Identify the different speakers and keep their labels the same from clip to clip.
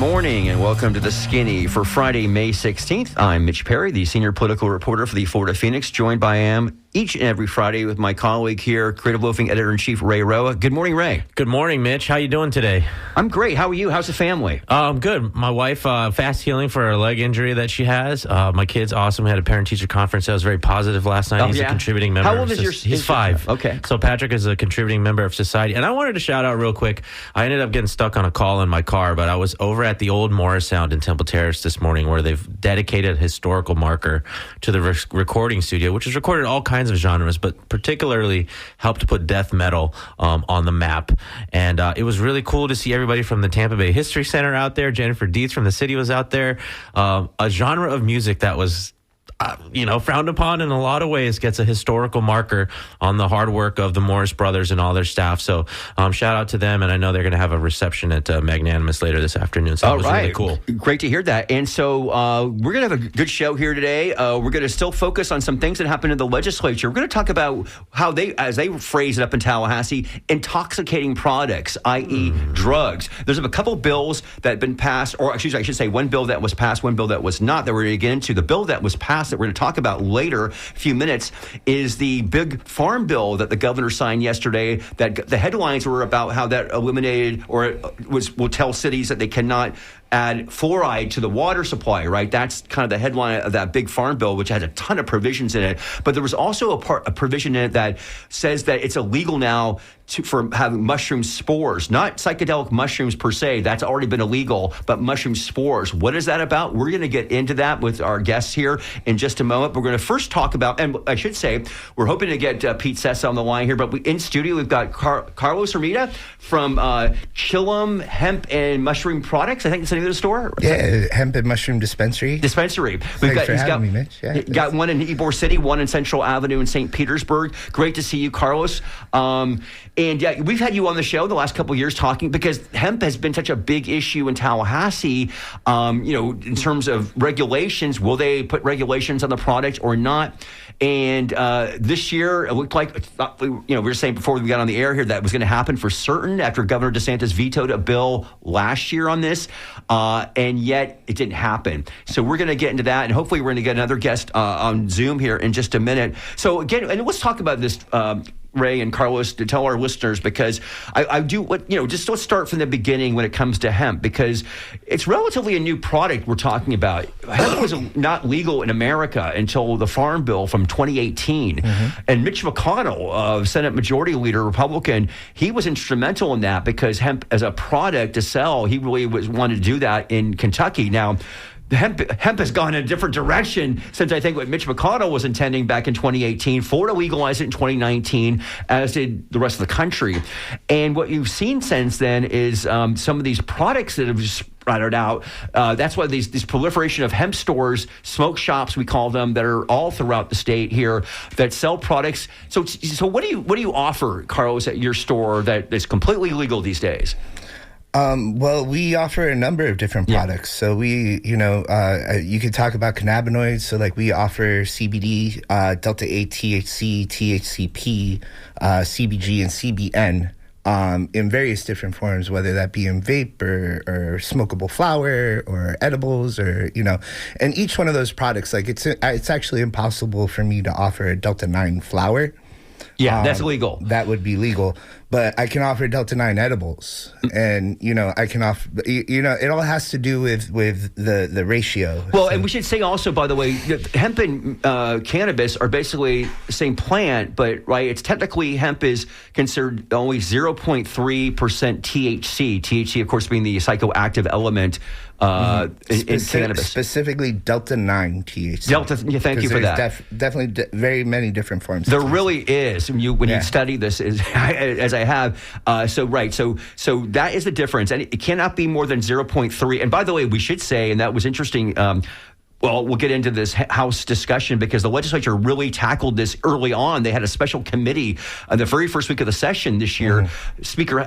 Speaker 1: morning and welcome to The Skinny for Friday, May 16th. I'm Mitch Perry, the senior political reporter for the Florida Phoenix, joined by each and every Friday with my colleague here, Creative Loafing Editor-in-Chief Ray Roa. Good morning, Ray.
Speaker 2: Good morning, Mitch. How you doing today?
Speaker 1: I'm great. How are you? How's the family?
Speaker 2: I'm good. My wife, fast healing for her leg injury that she has. My kid's awesome. We had a parent-teacher conference that was very positive last night. He's a contributing member.
Speaker 1: How old is your
Speaker 2: He's 5.
Speaker 1: Okay.
Speaker 2: So Patrick is a contributing member of society. And I wanted to shout out real quick. I ended up getting stuck on a call in my car, but I was over at the old Morris Sound in Temple Terrace this morning where they've dedicated a historical marker to the recording studio, which has recorded all kinds of genres, but particularly helped to put death metal on the map. And it was really cool to see everybody from the Tampa Bay History Center out there. Jennifer Dietz from the city was out there. A genre of music that was frowned upon in a lot of ways gets a historical marker on the hard work of the Morris brothers and all their staff. So shout out to them. And I know they're going to have a reception at Magnanimous later this afternoon. So it was really cool.
Speaker 1: Great to hear that. And so we're going to have a good show here today. We're going to still focus on some things that happened in the legislature. We're going to talk about how they, as they phrase it up in Tallahassee, intoxicating products, i.e. drugs. There's a couple bills that have been passed, or excuse me, I should say one bill that was passed, one bill that was not, that we're going to get into. The bill that was passed that we're going to talk about later, a few minutes, is the big farm bill that the governor signed yesterday. That the headlines were about how that eliminated or will tell cities that they cannot add fluoride to the water supply, right? That's kind of the headline of that big farm bill, which has a ton of provisions in it. But there was also a provision in it that says that it's illegal now for having mushroom spores, not psychedelic mushrooms per se. That's already been illegal, but mushroom spores. What is that about? We're going to get into that with our guests here in just a moment. We're going to first talk about, and I should say, we're hoping to get Pete Sessa on the line here, but in studio, we've got Carlos Hermida from Chillum Hemp and Mushroom Products. I think it's the name of the store.
Speaker 3: Yeah, Hemp and Mushroom Dispensary.
Speaker 1: He's got me, Mitch. Yeah, got one in Ybor City, one in Central Avenue in St. Petersburg. Great to see you, Carlos. And yeah, we've had you on the show the last couple of years talking because hemp has been such a big issue in Tallahassee. In terms of regulations, will they put regulations on the product or not? And this year, it looked like, we were saying before we got on the air here that it was going to happen for certain after Governor DeSantis vetoed a bill last year on this, and yet it didn't happen. So we're going to get into that, and hopefully we're going to get another guest on Zoom here in just a minute. So again, and let's talk about this, Ray and Carlos, to tell our listeners, because just let's start from the beginning when it comes to hemp, because it's relatively a new product we're talking about. Hemp was not legal in America until the Farm Bill from 2018. And Mitch McConnell, Senate Majority Leader, Republican, he was instrumental in that because hemp as a product to sell, he really wanted to do that in Kentucky. Now, Hemp has gone in a different direction since I think what Mitch McConnell was intending back in 2018. Florida legalized it in 2019, as did the rest of the country. And what you've seen since then is some of these products that have just sprouted out. That's why this proliferation of hemp stores, smoke shops, we call them, that are all throughout the state here that sell products. So what do you offer, Carlos, at your store that is completely legal these days?
Speaker 3: Well, we offer a number of different products. So we, you could talk about cannabinoids. So like we offer CBD, Delta-8 THC, THCP, CBG, and CBN in various different forms, whether that be in vape or smokable flower or edibles and each one of those products, like it's actually impossible for me to offer a Delta-9 flower.
Speaker 1: Yeah, that's illegal.
Speaker 3: That would be legal. But I can offer Delta-9 edibles. And, I can offer, it all has to do with the ratio.
Speaker 1: Well, and we should say also, by the way, hemp and cannabis are basically the same plant, but, right, it's technically hemp is considered only 0.3% THC. THC, of course, being the psychoactive element in cannabis.
Speaker 3: Specifically Delta-9 THC.
Speaker 1: Thank you for that.
Speaker 3: Definitely very many different forms.
Speaker 1: There really is. When you study this, as I have. So that is the difference. And it cannot be more than 0.3. And by the way, we should say, and that was interesting, Well, we'll get into this House discussion because the legislature really tackled this early on. They had a special committee on the very first week of the session this year.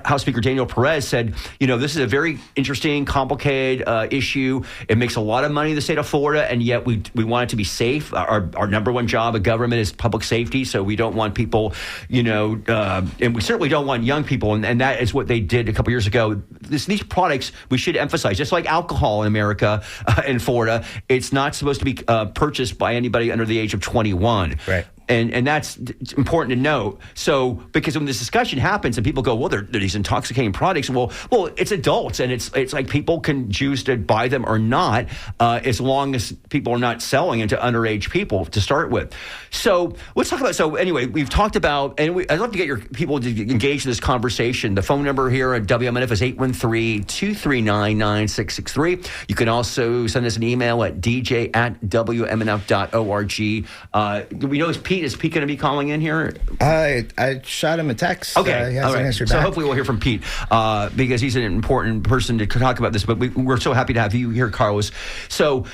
Speaker 1: House Speaker Daniel Perez said, this is a very interesting, complicated issue. It makes a lot of money in the state of Florida, and yet we want it to be safe. Our number one job of government is public safety, so we don't want people, and we certainly don't want young people, and that is what they did a couple years ago. These products, we should emphasize, just like alcohol in America, in Florida, it's not supposed to be purchased by anybody under the age of 21.
Speaker 3: Right.
Speaker 1: And that's important to note. So, because when this discussion happens and people go, well, they're these intoxicating products. Well, it's adults, and it's like people can choose to buy them or not, as long as people are not selling it to underage people to start with. So let's talk about. So anyway, we've talked about, and I'd love to get your people to engage in this conversation. The phone number here at WMNF is 813-239-9663. You can also send us an email at dj@wmnf.org. We know it's Pete. Is Pete going to be calling in here?
Speaker 3: I shot him a text.
Speaker 1: Okay.
Speaker 3: He hasn't answered
Speaker 1: so
Speaker 3: back.
Speaker 1: hopefully we'll hear from Pete because he's an important person to talk about this. But we're so happy to have you here, Carlos. So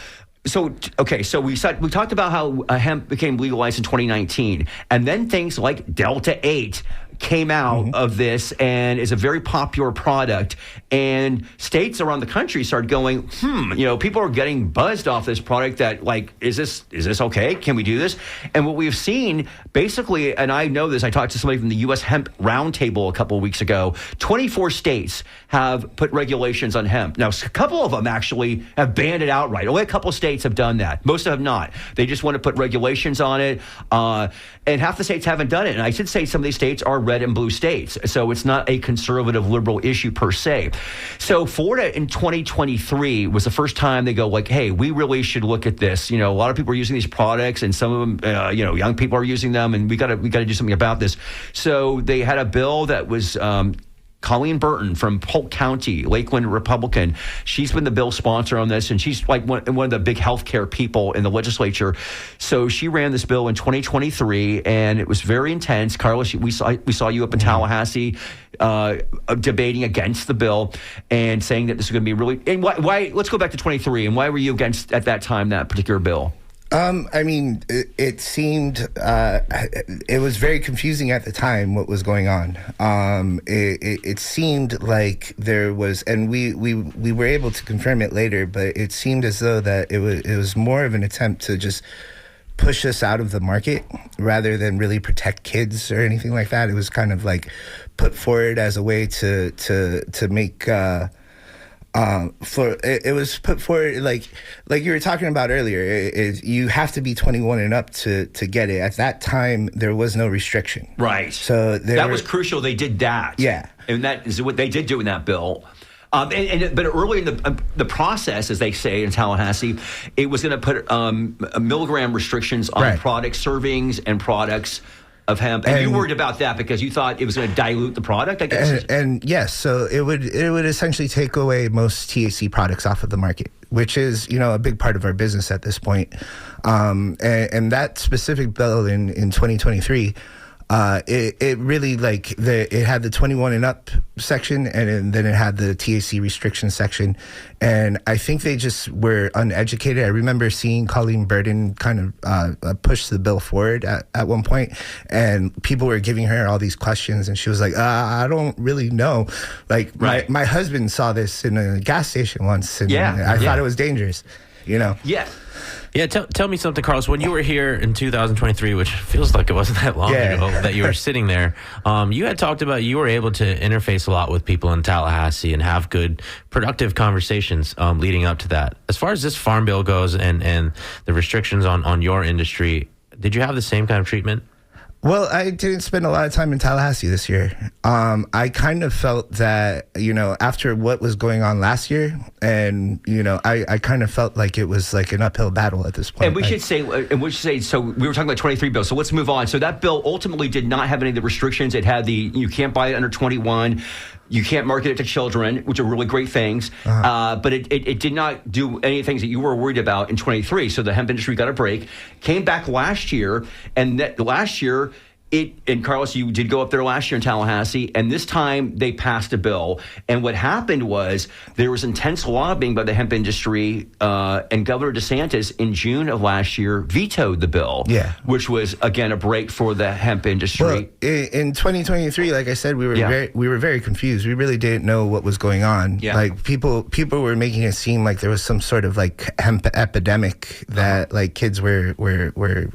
Speaker 1: we talked about how hemp became legalized in 2019, and then things like Delta 8 came out of this and is a very popular product, and states around the country started going, people are getting buzzed off this product that, like, is this okay? Can we do this? And what we've seen basically, and I know this, I talked to somebody from the U.S. Hemp Roundtable a couple of weeks ago, 24 states have put regulations on hemp. Now, a couple of them actually have banned it outright. Only a couple of states have done that. Most have not. They just want to put regulations on it, and half the states haven't done it. And I should say some of these states are red and blue states, so it's not a conservative liberal issue per se. So Florida in 2023 was the first time they go like, hey, we really should look at this. A lot of people are using these products, and some of them, young people are using them, and we got to do something about this. So they had a bill that was Colleen Burton from Polk County, Lakeland Republican. She's been the bill sponsor on this, and she's like one of the big healthcare people in the legislature. So she ran this bill in 2023, and it was very intense. Carlos, we saw you up in Tallahassee debating against the bill and saying that this is going to be really. And why? Let's go back to 23, and why were you against at that time that particular bill?
Speaker 3: It seemed it was very confusing at the time what was going on. It seemed like there was, and we were able to confirm it later, but it seemed as though that it was more of an attempt to just push us out of the market rather than really protect kids or anything like that. It was kind of like put forward as a way to make. It was put forward like you were talking about earlier. You have to be 21 and up to get it. At that time, there was no restriction.
Speaker 1: Right.
Speaker 3: So
Speaker 1: that was crucial. They did that.
Speaker 3: Yeah.
Speaker 1: And that is what they did do in that bill. But early in the process, as they say in Tallahassee, it was going to put milligram restrictions on product servings and products of hemp, and you worried about that because you thought it was going to dilute the product, I guess.
Speaker 3: And yes, so it would essentially take away most THC products off of the market, which is a big part of our business at this point. And that specific bill in 2023. It really it had the 21 and up section, and then it had the THC restriction section, and I think they just were uneducated. I remember seeing Colleen Burton kind of push the bill forward at one point, and people were giving her all these questions, and she was like, I don't really know. My husband saw this in a gas station once, and I thought it was dangerous.
Speaker 2: Yeah, tell me something, Carlos. When you were here in 2023, which feels like it wasn't that long ago that you were sitting there, you had talked about you were able to interface a lot with people in Tallahassee and have good, productive conversations leading up to that. As far as this farm bill goes and the restrictions on your industry, did you have the same kind of treatment?
Speaker 3: Well, I didn't spend a lot of time in Tallahassee this year. I kind of felt that, after what was going on last year, and, I kind of felt like it was like an uphill battle at this point.
Speaker 1: And we should say, so we were talking about 23 bill, so let's move on. So that bill ultimately did not have any of the restrictions. It had you can't buy it under 21. You can't market it to children, which are really great things. But it did not do any of the things that you were worried about in 23. So the hemp industry got a break, came back last year, and last year And Carlos, you did go up there last year in Tallahassee, and this time they passed a bill. And what happened was there was intense lobbying by the hemp industry, and Governor DeSantis in June of last year vetoed the bill, which was, again, a break for the hemp industry.
Speaker 3: Well, in 2023, like I said, we were very confused. We really didn't know what was going on. Yeah. Like people were making it seem like there was some sort of like hemp epidemic that like kids were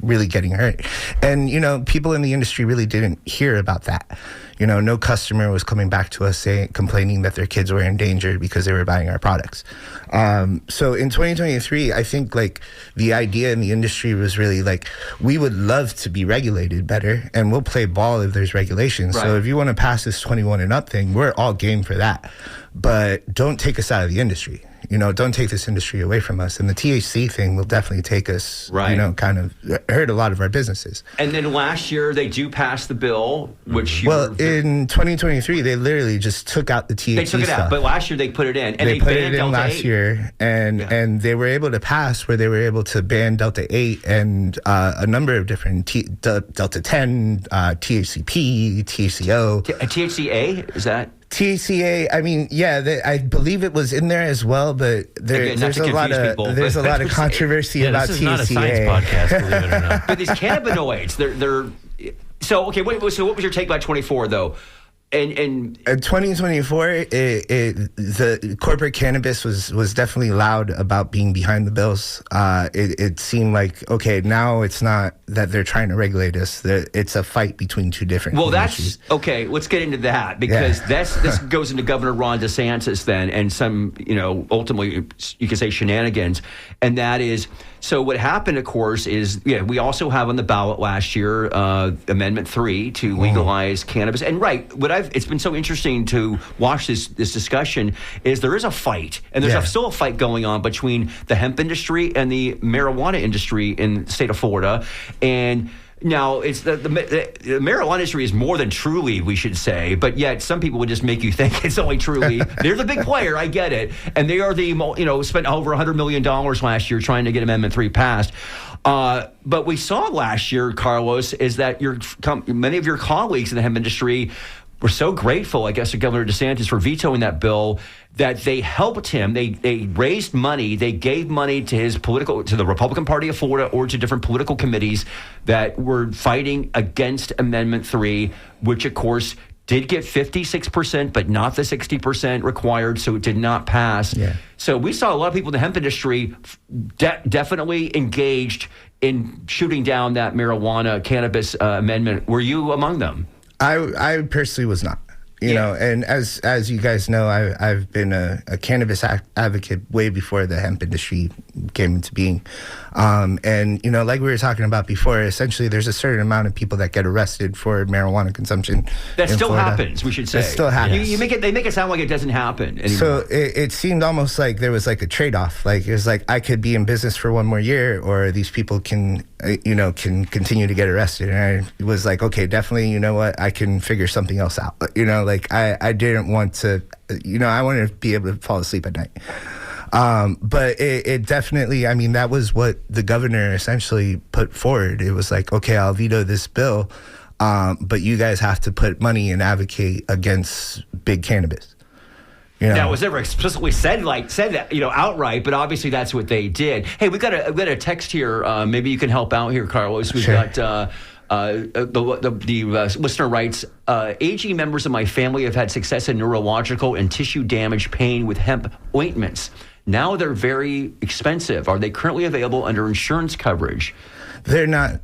Speaker 3: really getting hurt. And, you know, people in the industry really didn't hear about that. You know, no customer was coming back to us complaining that their kids were endangered because they were buying our products. So in 2023, I think like the idea in the industry was really like, we would love to be regulated better, and we'll play ball if there's regulations. Right. So if you want to pass this 21 and up thing, we're all game for that. But don't take us out of the industry. You know, don't take this industry away from us. And the THC thing will definitely take us, you know, kind of hurt a lot of our businesses.
Speaker 1: And then last year, they do pass the bill, which
Speaker 3: in 2023, they literally just took out the THC
Speaker 1: They took it
Speaker 3: stuff.
Speaker 1: out, but last year they put it in. And
Speaker 3: they put it in last year, and they were able to pass where they were able to ban Delta 8 and a number of different Delta 10, THCP, THCO.
Speaker 1: THCA, is that?
Speaker 3: THCA, I mean, I believe it was in there as well, but there's a lot of controversy about THCA.
Speaker 2: This is not a science podcast, believe it or not.
Speaker 1: But these cannabinoids, they're so okay. Wait, so what was your take by 24 though? And in
Speaker 3: 2024, the corporate cannabis was definitely loud about being behind the bills. It seemed like, okay, now it's not that they're trying to regulate us; it's a fight between two different.
Speaker 1: Well,
Speaker 3: industries.
Speaker 1: That's okay. Let's get into that because this goes into Governor Ron DeSantis then, and some, you know, ultimately you could say shenanigans, and that is. So what happened, of course, is we also have on the ballot last year Amendment 3 to legalize cannabis. And it's been so interesting to watch this discussion is there is a fight, and there's still a fight going on between the hemp industry and the marijuana industry in the state of Florida. And now, it's the marijuana industry is more than Trulieve, we should say, but yet some people would just make you think it's only Trulieve. They're the big player, I get it, and they are spent over $100 million last year trying to get Amendment 3 passed. But we saw last year, Carlos, is that many of your colleagues in the hemp industry were so grateful, I guess, to Governor DeSantis for vetoing that bill that they helped him. They raised money. They gave money to the Republican Party of Florida or to different political committees that were fighting against Amendment 3, which, of course, did get 56%, but not the 60% required, so it did not pass. Yeah. So we saw a lot of people in the hemp industry definitely engaged in shooting down that marijuana cannabis amendment. Were you among them?
Speaker 3: I personally was not. You know, and as you guys know, I've been a cannabis advocate way before the hemp industry came into being. And, you know, like we were talking about before, essentially there's a certain amount of people that get arrested for marijuana consumption.
Speaker 1: That still
Speaker 3: Florida.
Speaker 1: Happens, we should say.
Speaker 3: It still happens.
Speaker 1: They make it sound like it doesn't happen anymore.
Speaker 3: So it seemed almost like there was like a trade-off. Like it was like I could be in business for one more year, or these people can continue to get arrested. And I was like, okay, definitely, you know what, I can figure something else out. You know, like I didn't want to, I wanted to be able to fall asleep at night. But it definitely, I mean, that was what the governor essentially put forward. It was like, okay, I'll veto this bill, but you guys have to put money and advocate against big cannabis. You know?
Speaker 1: Now, it was never explicitly said that, outright, but obviously that's what they did. Hey, we got a text here. Maybe you can help out here, Carlos. We've got the listener writes, aging members of my family have had success in neurological and tissue damage pain with hemp ointments. Now they're very expensive. Are they currently available under insurance coverage?
Speaker 3: They're not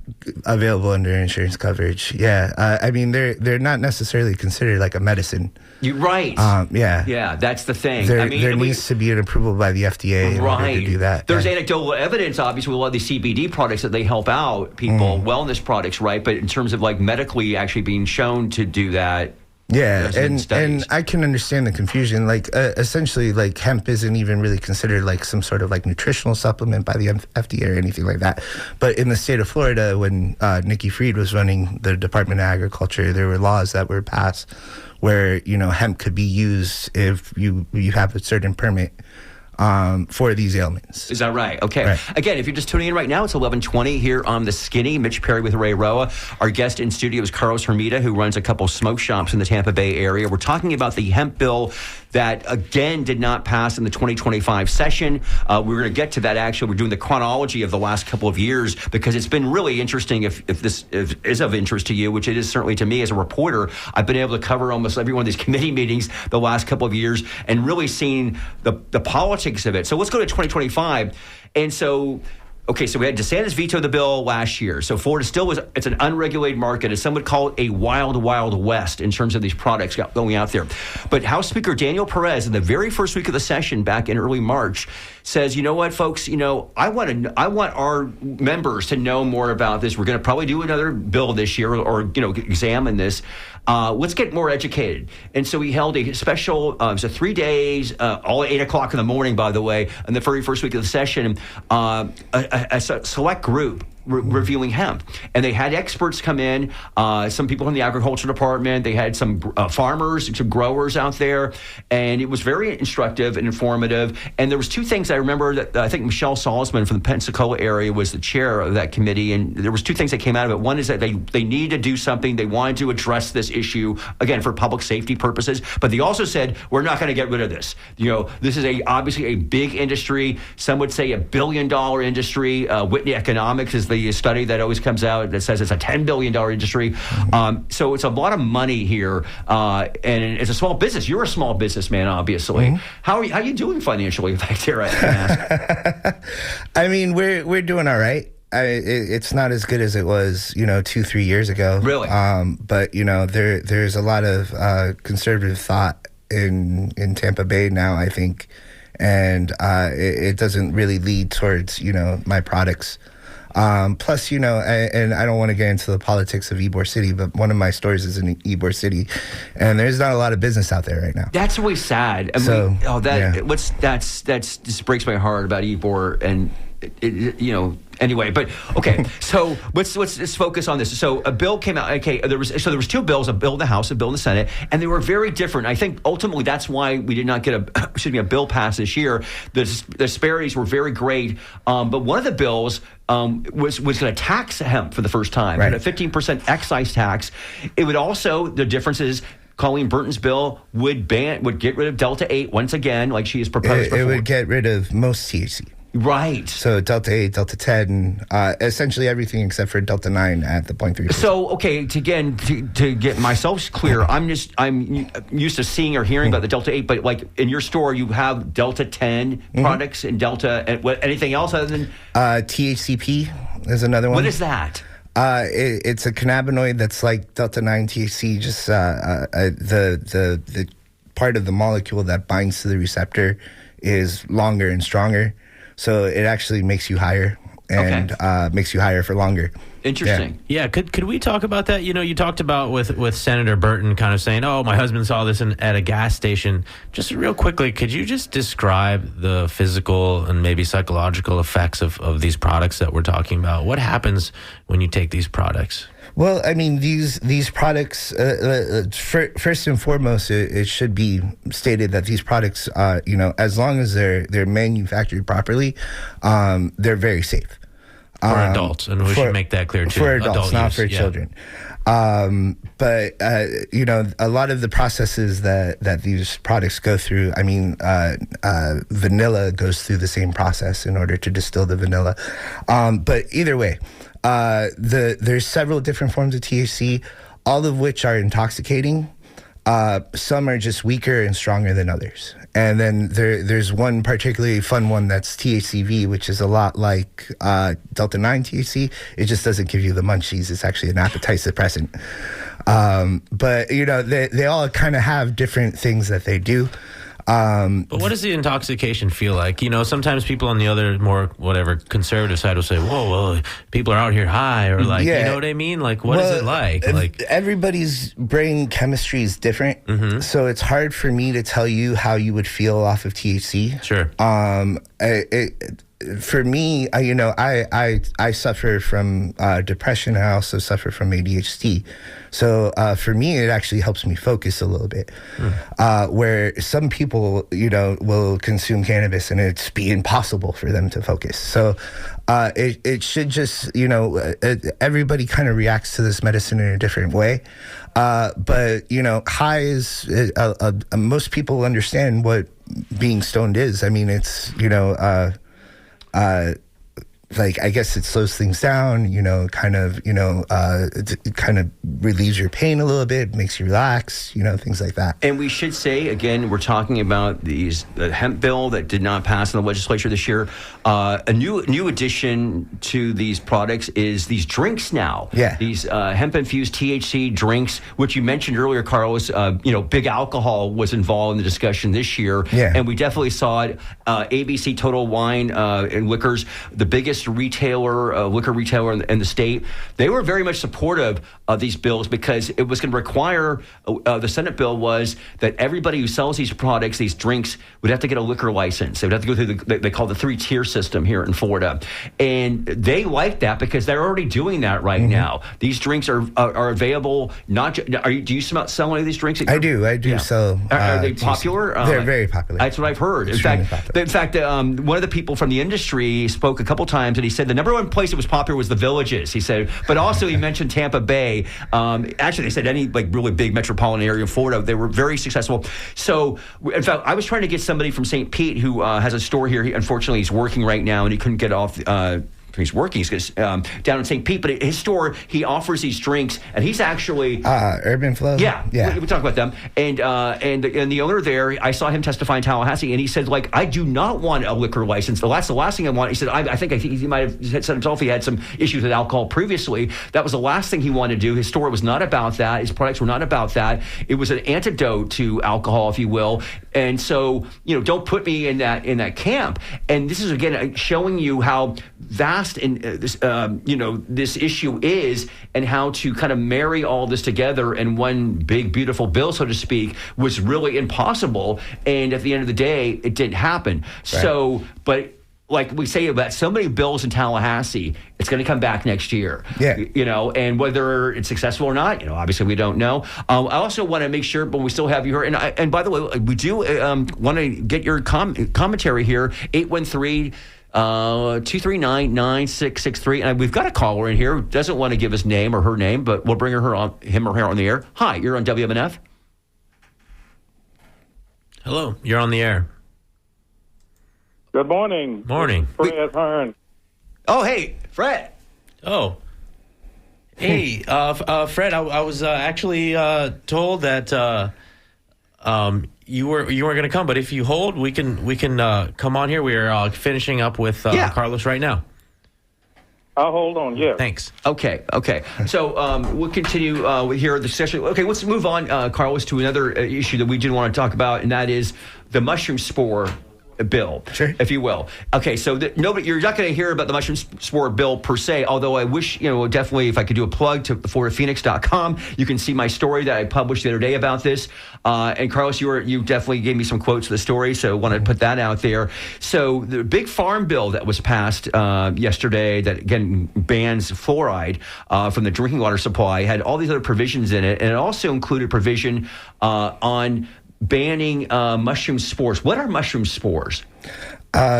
Speaker 3: available under insurance coverage. Yeah, I mean they're not necessarily considered like a medicine.
Speaker 1: You're right.
Speaker 3: Yeah,
Speaker 1: that's the thing.
Speaker 3: There needs to be an approval by the FDA in order to do that.
Speaker 1: There's anecdotal evidence, obviously, with a lot of these CBD products that they help out people, wellness products, right? But in terms of like medically actually being shown to do that.
Speaker 3: Yeah, and I can understand the confusion. Like, essentially, like hemp isn't even really considered like some sort of like nutritional supplement by the FDA or anything like that. But in the state of Florida, when Nikki Fried was running the Department of Agriculture, there were laws that were passed where hemp could be used if you have a certain permit for these ailments.
Speaker 1: Is that right? Okay.
Speaker 3: Right.
Speaker 1: Again, if you're just tuning in right now, it's 11:20 here on The Skinny. Mitch Perry with Ray Roa. Our guest in studio is Carlos Hermida, who runs a couple smoke shops in the Tampa Bay area. We're talking about the hemp bill that, again, did not pass in the 2025 session. We're going to get to that, actually. We're doing the chronology of the last couple of years because it's been really interesting if this is of interest to you, which it is certainly to me as a reporter. I've been able to cover almost every one of these committee meetings the last couple of years and really seen the politics of it. So let's go to 2025. And so... Okay, so we had DeSantis veto the bill last year. So Florida still it's an unregulated market, as some would call it a wild, wild west in terms of these products going out there. But House Speaker Daniel Perez, in the very first week of the session back in early March, says, you know what, folks, I want our members to know more about this. We're going to probably do another bill this year or examine this. Let's get more educated. And so he held a special, so 3 days, all at 8 o'clock in the morning, by the way, in the very first week of the session, a select group reviewing hemp. And they had experts come in, some people from the agriculture department. They had some farmers, some growers out there. And it was very instructive and informative. And there was two things I remember that I think Michelle Salzman from the Pensacola area was the chair of that committee. And there was two things that came out of it. One is that they need to do something. They wanted to address this issue, again, for public safety purposes. But they also said, we're not going to get rid of this. This is obviously a big industry. Some would say $1 billion industry. Whitney Economics is the study that always comes out that says it's a $10 billion industry. So it's a lot of money here. And it's a small business. You're a small businessman, obviously. Mm-hmm. How are you doing financially back there? I can ask.
Speaker 3: I mean, we're doing all right. It's not as good as it was, 2-3 years ago.
Speaker 1: Really?
Speaker 3: But there's a lot of conservative thought in Tampa Bay now, I think, and it doesn't really lead towards my products. Plus, and I don't want to get into the politics of Ybor City, but one of my stores is in Ybor City, and there's not a lot of business out there right now.
Speaker 1: That's always sad. That just breaks my heart about Ybor, and Anyway, but okay. So let's focus on this. So a bill came out. Okay, there was two bills: a bill in the House, a bill in the Senate, and they were very different. I think ultimately that's why we did not get a bill passed this year. The disparities were very great. But one of the bills was going to tax hemp for the first time,
Speaker 3: right.
Speaker 1: At a 15% excise tax. It would also, the difference is, Colleen Burton's bill would get rid of Delta 8 once again, like she has proposed before.
Speaker 3: It would get rid of most THC.
Speaker 1: Right.
Speaker 3: So Delta 8, Delta 10, essentially everything except for Delta 9 at the 0.3%.
Speaker 1: So, okay, to get myself clear, I'm used to seeing or hearing about the Delta 8, but like in your store, you have Delta 10 products and Delta, and anything else other than?
Speaker 3: THCP is another one.
Speaker 1: What is that?
Speaker 3: It's a cannabinoid that's like Delta 9 THC, just the part of the molecule that binds to the receptor is longer and stronger. So it actually makes you higher and makes you higher for longer.
Speaker 1: Interesting.
Speaker 2: Yeah. Could we talk about that? You talked about with Senator Burton kind of saying, "Oh, my husband saw this at a gas station." Just real quickly, could you just describe the physical and maybe psychological effects of these products that we're talking about? What happens when you take these products?
Speaker 3: Well, I mean, these products, first and foremost, it should be stated that these products, as long as they're manufactured properly, they're very safe.
Speaker 2: For adults, and we should make that clear too.
Speaker 3: For adults, not for children. But a lot of the processes that these products go through, I mean, vanilla goes through the same process in order to distill the vanilla. But either way, there's several different forms of THC, all of which are intoxicating. Some are just weaker and stronger than others. And then there's one particularly fun one that's THCV, which is a lot like Delta 9 THC. It just doesn't give you the munchies. It's actually an appetite suppressant. But, they all kind of have different things that they do.
Speaker 2: But what does the intoxication feel like? Sometimes people on the other more conservative side will say, "Whoa, well, people are out here high," or like, you know what I mean? Like, what is it like? Like
Speaker 3: everybody's brain chemistry is different, so it's hard for me to tell you how you would feel off of THC.
Speaker 2: Sure.
Speaker 3: for me, I suffer from depression. I also suffer from ADHD. So for me, it actually helps me focus a little bit. Where some people, will consume cannabis and it's be impossible for them to focus. So it should just, everybody kind of reacts to this medicine in a different way. But high is most people understand what being stoned is. I mean, it's like, I guess it slows things down, it kind of relieves your pain a little bit, makes you relax, things like that.
Speaker 1: And we should say, again, we're talking about the hemp bill that did not pass in the legislature this year. A new addition to these products is these drinks now.
Speaker 3: Yeah.
Speaker 1: These hemp-infused THC drinks, which you mentioned earlier, Carlos, Big Alcohol was involved in the discussion this year.
Speaker 3: Yeah.
Speaker 1: And we definitely saw it. ABC Total Wine and Liquors, the biggest liquor retailer in the state, they were very much supportive of these bills because it was going to require, the Senate bill was that everybody who sells these products, these drinks, would have to get a liquor license. They would have to go through they call the 3-tier system here in Florida. And they like that because they're already doing that right now. These drinks are available. Do you sell any of these drinks?
Speaker 3: I do
Speaker 1: Yeah.
Speaker 3: sell.
Speaker 1: Are they popular?
Speaker 3: They're very popular.
Speaker 1: That's what I've heard. In fact, one of the people from the industry spoke a couple times, and he said the number one place it was popular was the Villages. He said, but also he mentioned Tampa Bay. Actually, they said any really big metropolitan area in Florida, they were very successful. So, in fact, I was trying to get somebody from St. Pete who has a store here. Unfortunately, he's working right now, and he couldn't get off. He's working. He's down in St. Pete, but at his store he offers these drinks, and he's actually
Speaker 3: Urban Flow.
Speaker 1: Yeah. We talk about them, and the owner there. I saw him testify in Tallahassee, and he said, I do not want a liquor license. The last thing I want. He said, I think he might have said himself he had some issues with alcohol previously. That was the last thing he wanted to do. His store was not about that. His products were not about that. It was an antidote to alcohol, if you will. And so, don't put me in that camp. And this is again showing you how vast this issue is, and how to kind of marry all this together in one big beautiful bill, so to speak, was really impossible. And at the end of the day, it didn't happen. Right. So, but like we say about so many bills in Tallahassee, it's going to come back next year.
Speaker 3: Yeah.
Speaker 1: And whether it's successful or not, obviously we don't know. I also want to make sure, but we still have you here. And by the way, we do want to get your commentary here. 813 239-9663, and we've got a caller in here who doesn't want to give his name or her name, but we'll bring him or her on the air. Hi, you're on WMNF.
Speaker 2: Hello, you're on the air.
Speaker 4: Good morning.
Speaker 2: Morning.
Speaker 4: Fred Hearn.
Speaker 1: Oh, hey, Fred.
Speaker 2: Oh. Hey, Fred, I was actually told that you weren't going to come, but if you hold, we can come on here. We're finishing up with Carlos right now.
Speaker 4: I'll hold on. Yeah.
Speaker 2: Thanks.
Speaker 1: Okay. So we'll continue here the session. Okay, let's move on, Carlos, to another issue that we did want to talk about, and that is the mushroom spore bill,
Speaker 3: sure,
Speaker 1: if you will. Okay, so you're not going to hear about the mushroom spore bill per se, although I wish, definitely if I could do a plug to FloridaPhoenix.com, you can see my story that I published the other day about this. And Carlos, you definitely gave me some quotes of the story, so I want to put that out there. So the big farm bill that was passed yesterday that, again, bans fluoride from the drinking water supply had all these other provisions in it, and it also included provision on banning mushroom spores. What are mushroom spores?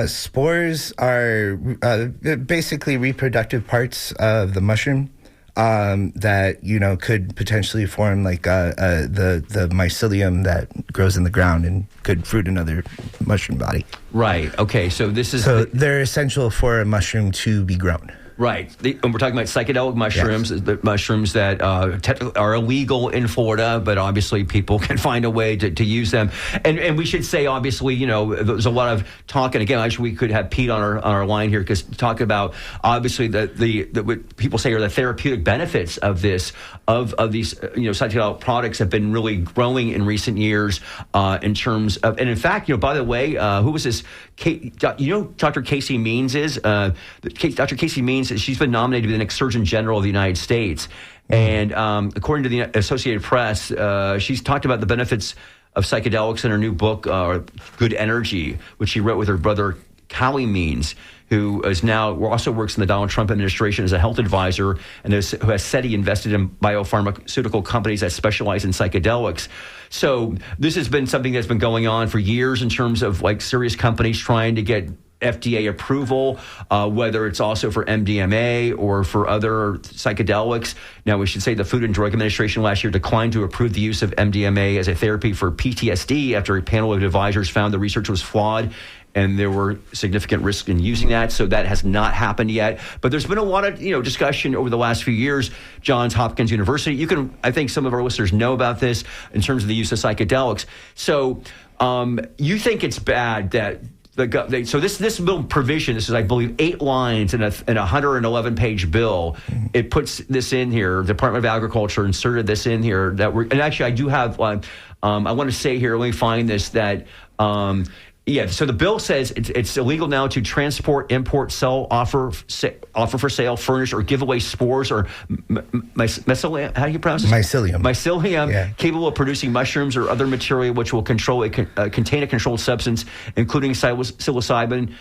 Speaker 3: Spores are basically reproductive parts of the mushroom that could potentially form like the mycelium that grows in the ground and could fruit another mushroom body.
Speaker 1: Right. Okay. So
Speaker 3: they're essential for a mushroom to be grown.
Speaker 1: Right. And we're talking about psychedelic mushrooms, yes, the mushrooms that are illegal in Florida, but obviously people can find a way to use them. And we should say, obviously, there's a lot of talk, and again, actually we could have Pete on our line here, because talk about, obviously, the what people say are the therapeutic benefits of these psychedelic products have been really growing in recent years in terms of, and in fact, by the way, who was this? Dr. Casey Means is? Dr. Casey Means, she's been nominated to be the next Surgeon General of the United States. And according to the Associated Press, she's talked about the benefits of psychedelics in her new book, Good Energy, which she wrote with her brother Howie Means, who also works in the Donald Trump administration as a health advisor, and who has said he invested in biopharmaceutical companies that specialize in psychedelics. So this has been something that's been going on for years in terms of like serious companies trying to get FDA approval, whether it's also for MDMA or for other psychedelics. Now, we should say the Food and Drug Administration last year declined to approve the use of MDMA as a therapy for PTSD after a panel of advisors found the research was flawed and there were significant risks in using that. So that has not happened yet. But there's been a lot of discussion over the last few years. Johns Hopkins University, I think some of our listeners know about this in terms of the use of psychedelics. So you think it's bad that so this bill provision, this is, I believe, 8 lines in a 111-page bill. It puts this in here. The Department of Agriculture inserted this in here. And actually, I do have. I want to say here. Let me find this. That. So the bill says it's illegal now to transport, import, sell, offer for sale, furnish, or give away spores or mycelium. How do you pronounce it?
Speaker 3: Mycelium.
Speaker 1: Mycelium, capable of producing mushrooms or other material which will contain a controlled substance, including psilocybin,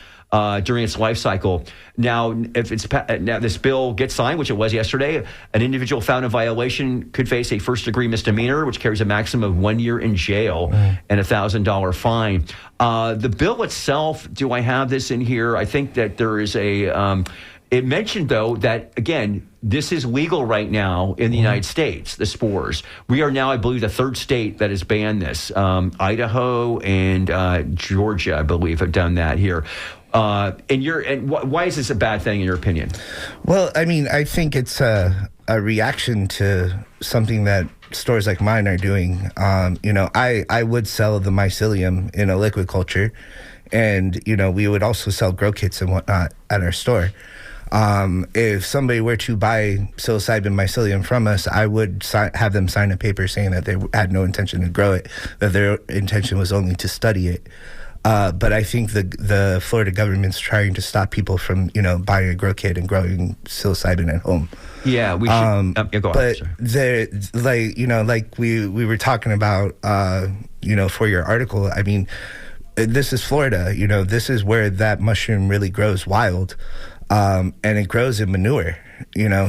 Speaker 1: during its life cycle. Now, if this bill gets signed, which it was yesterday, an individual found in violation could face a first-degree misdemeanor, which carries a maximum of 1 year in jail and a $1,000 fine. The bill itself, do I have this in here? I think that there is it mentioned, though, that, again, this is legal right now in the United States, the spores. We are now, I believe, the 3rd state that has banned this. Idaho and Georgia, I believe, have done that here. Why is this a bad thing in your opinion?
Speaker 3: Well, I mean, I think it's a reaction to something that stores like mine are doing. I would sell the mycelium in a liquid culture, and we would also sell grow kits and whatnot at our store. If somebody were to buy psilocybin mycelium from us, I would have them sign a paper saying that they had no intention to grow it, that their intention was only to study it. But I think the Florida government's trying to stop people from, buying a grow kit and growing psilocybin at home. Yeah, we should. Go on, but there, like we were talking about, for your article. I mean, this is Florida. This is where that mushroom really grows wild, and it grows in manure.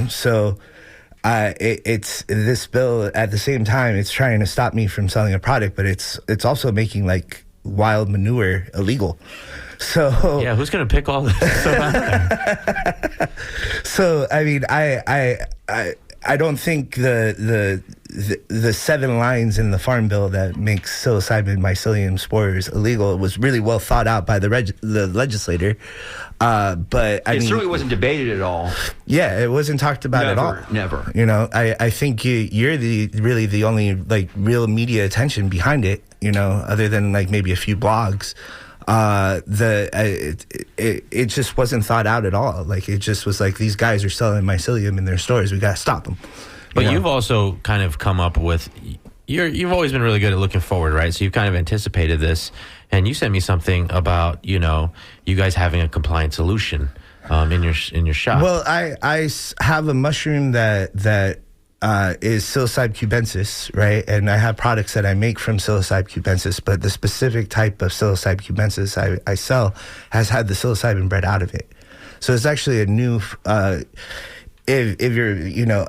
Speaker 3: So. It's this bill at the same time. It's trying to stop me from selling a product, but it's also making like wild manure illegal. So
Speaker 2: yeah, who's going to pick all this stuff out there?
Speaker 3: So I mean, I don't think the 7 lines in the Farm Bill that makes psilocybin mycelium spores illegal was really well thought out by the legislator. But I mean,
Speaker 1: it certainly wasn't debated at all.
Speaker 3: Yeah, it wasn't talked about at all.
Speaker 1: Never.
Speaker 3: I think you're really the only like real media attention behind it. Other than like maybe a few blogs. It just wasn't thought out at all. Like it just was like, these guys are selling mycelium in their stores. We got to stop them.
Speaker 2: But you've also kind of come up with, you've always been really good at looking forward, right? So you've kind of anticipated this, and you sent me something about, you guys having a compliant solution in your shop.
Speaker 3: Well, I have a mushroom that is Psilocybe cubensis, right? And I have products that I make from Psilocybe cubensis, but the specific type of Psilocybe cubensis I sell has had the psilocybin bred out of it. So it's actually a new, if you're,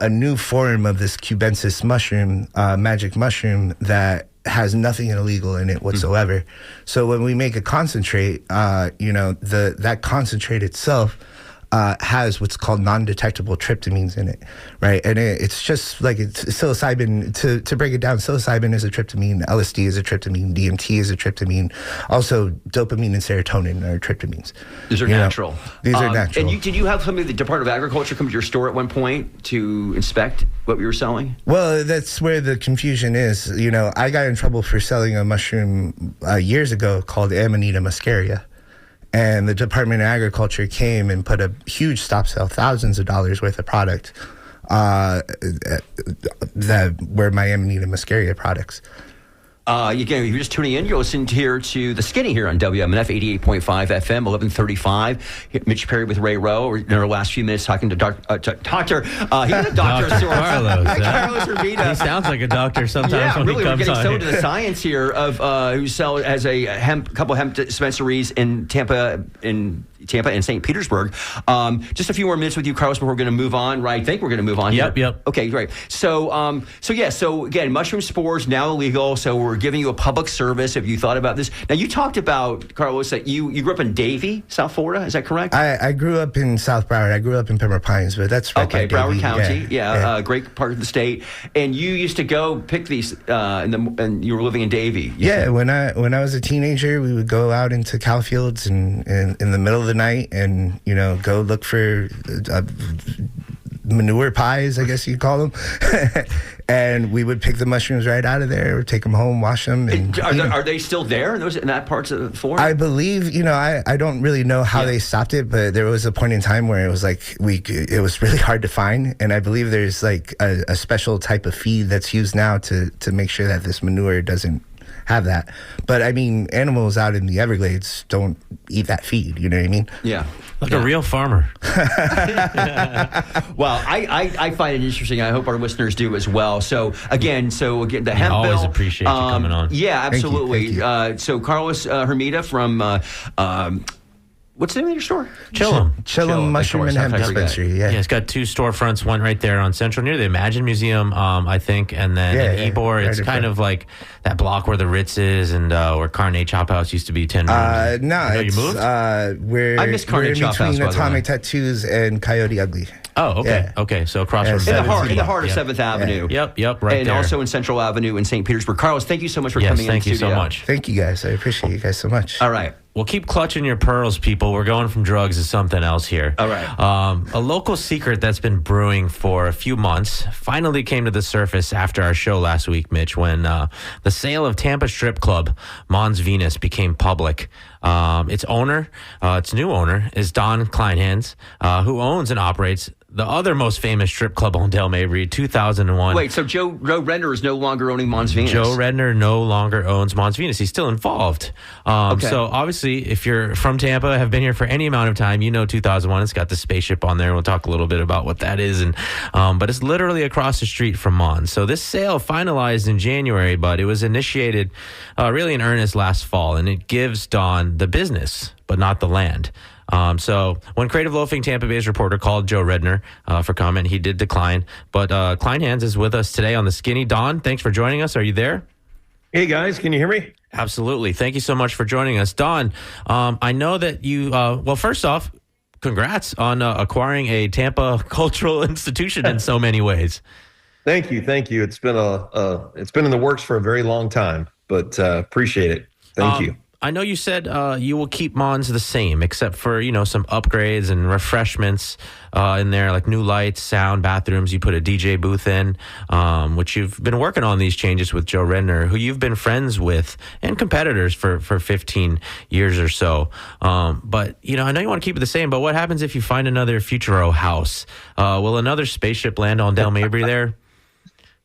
Speaker 3: a new form of this cubensis mushroom, magic mushroom that has nothing illegal in it whatsoever. So when we make a concentrate, that concentrate itself has what's called non-detectable tryptamines in it, right? And it's just like it's psilocybin. To break it down, psilocybin is a tryptamine, LSD is a tryptamine, DMT is a tryptamine. Also, dopamine and serotonin are tryptamines.
Speaker 1: These are natural.
Speaker 3: These are natural.
Speaker 1: And did you have somebody at the Department of Agriculture come to your store at one point to inspect what you were selling?
Speaker 3: Well, that's where the confusion is. I got in trouble for selling a mushroom years ago called Amanita muscaria. And the Department of Agriculture came and put a huge stop sale, thousands of dollars worth of product that were my Amanita muscaria products.
Speaker 1: Again, if you're just tuning in, you're listening here to The Skinny here on WMNF 88.5 FM, 1135. Mitch Perry with Ray Rowe. In our last few minutes talking to Dr. He's a doctor of sorts.
Speaker 2: Carlos.
Speaker 1: Carlos Ramita.
Speaker 2: He sounds like a doctor sometimes when
Speaker 1: really,
Speaker 2: he comes
Speaker 1: we're getting
Speaker 2: on
Speaker 1: so
Speaker 2: here.
Speaker 1: into the science here of who sell as a couple hemp dispensaries in Tampa and St. Petersburg. Just a few more minutes with you, Carlos, before we're going to move on, right? I think we're going to move on here.
Speaker 2: Yep.
Speaker 1: Okay, great. So again, mushroom spores now illegal, so we're giving you a public service if you thought about this. Now, you talked about, Carlos, that you grew up in Davie, South Florida. Is that correct?
Speaker 3: I grew up in South Broward. I grew up in Pembroke Pines, but that's right by
Speaker 1: Broward
Speaker 3: Davie.
Speaker 1: County. Yeah. Great part of the state. And you used to go pick these, and you were living in Davie.
Speaker 3: Yeah, when I was a teenager, we would go out into cow fields and in the middle of the night and, go look for manure pies, I guess you'd call them. And we would pick the mushrooms right out of there, take them home, wash them. And
Speaker 1: are they still there in that parts of Florida?
Speaker 3: I believe, I don't really know how they stopped it, but there was a point in time where it was like it was really hard to find. And I believe there's like a special type of feed that's used now to make sure that this manure doesn't have that. But I mean, animals out in the Everglades don't eat that feed. You know what I mean?
Speaker 1: Yeah.
Speaker 2: Like a real farmer.
Speaker 1: Well, I find it interesting. I hope our listeners do as well. So again, the hemp
Speaker 2: always
Speaker 1: bill.
Speaker 2: Appreciate you coming on.
Speaker 1: Yeah, absolutely.
Speaker 3: Thank you.
Speaker 1: So Carlos Hermida from what's the name of your store?
Speaker 3: Chillum Mushroom and Hemp Dispensary. Yeah,
Speaker 2: it's got two storefronts, one right there on Central near the Imagine Museum, I think, and then in Ybor. It's kind of like that block where the Ritz is and where Carne Chop House used to be 10 rooms.
Speaker 3: You
Speaker 2: moved?
Speaker 1: I miss Carne
Speaker 3: we're in
Speaker 1: Chop House,
Speaker 3: between Atomic Tattoos and Coyote Ugly.
Speaker 2: Oh, okay.
Speaker 3: Yeah.
Speaker 2: Okay, so across from
Speaker 1: in the heart of 7th Avenue.
Speaker 2: Yep, right
Speaker 1: and
Speaker 2: there.
Speaker 1: And also in Central Avenue in St. Petersburg. Carlos, thank you so much for coming in.
Speaker 2: Thank you
Speaker 1: studio.
Speaker 2: so much.
Speaker 3: Thank you guys. I appreciate you guys so much.
Speaker 1: All right.
Speaker 2: Well, keep clutching your pearls, people. We're going from drugs to something else here.
Speaker 1: All right.
Speaker 2: A local secret that's been brewing for a few months finally came to the surface after our show last week, Mitch, when the sale of Tampa strip club Mons Venus became public. Its new owner, is Don Kleinhans, who owns and operates the other most famous strip club on Del Mabry, 2001.
Speaker 1: Wait, so Joe Redner is no longer owning Mons Venus?
Speaker 2: Joe Redner no longer owns Mons Venus. He's still involved. So obviously, if you're from Tampa, have been here for any amount of time, 2001. It's got the spaceship on there. We'll talk a little bit about what that is. But it's literally across the street from Mons. So this sale finalized in January, but it was initiated really in earnest last fall. And it gives Don the business, but not the land. So when Creative Loafing Tampa Bay's reporter called Joe Redner for comment, he did decline. But Kleinhans is with us today on The Skinny. Don, thanks for joining us. Are you there?
Speaker 5: Hey, guys. Can you hear me?
Speaker 2: Absolutely. Thank you so much for joining us. Don, I know that you, first off, congrats on acquiring a Tampa cultural institution in so many ways.
Speaker 5: Thank you. It's been it's been in the works for a very long time, but appreciate it. Thank you.
Speaker 2: I know you said you will keep Mons the same, except for, some upgrades and refreshments in there, like new lights, sound, bathrooms. You put a DJ booth in, which you've been working on these changes with Joe Redner, who you've been friends with and competitors for 15 years or so. But, I know you want to keep it the same, but what happens if you find another Futuro house? Will another spaceship land on Del Mabry there?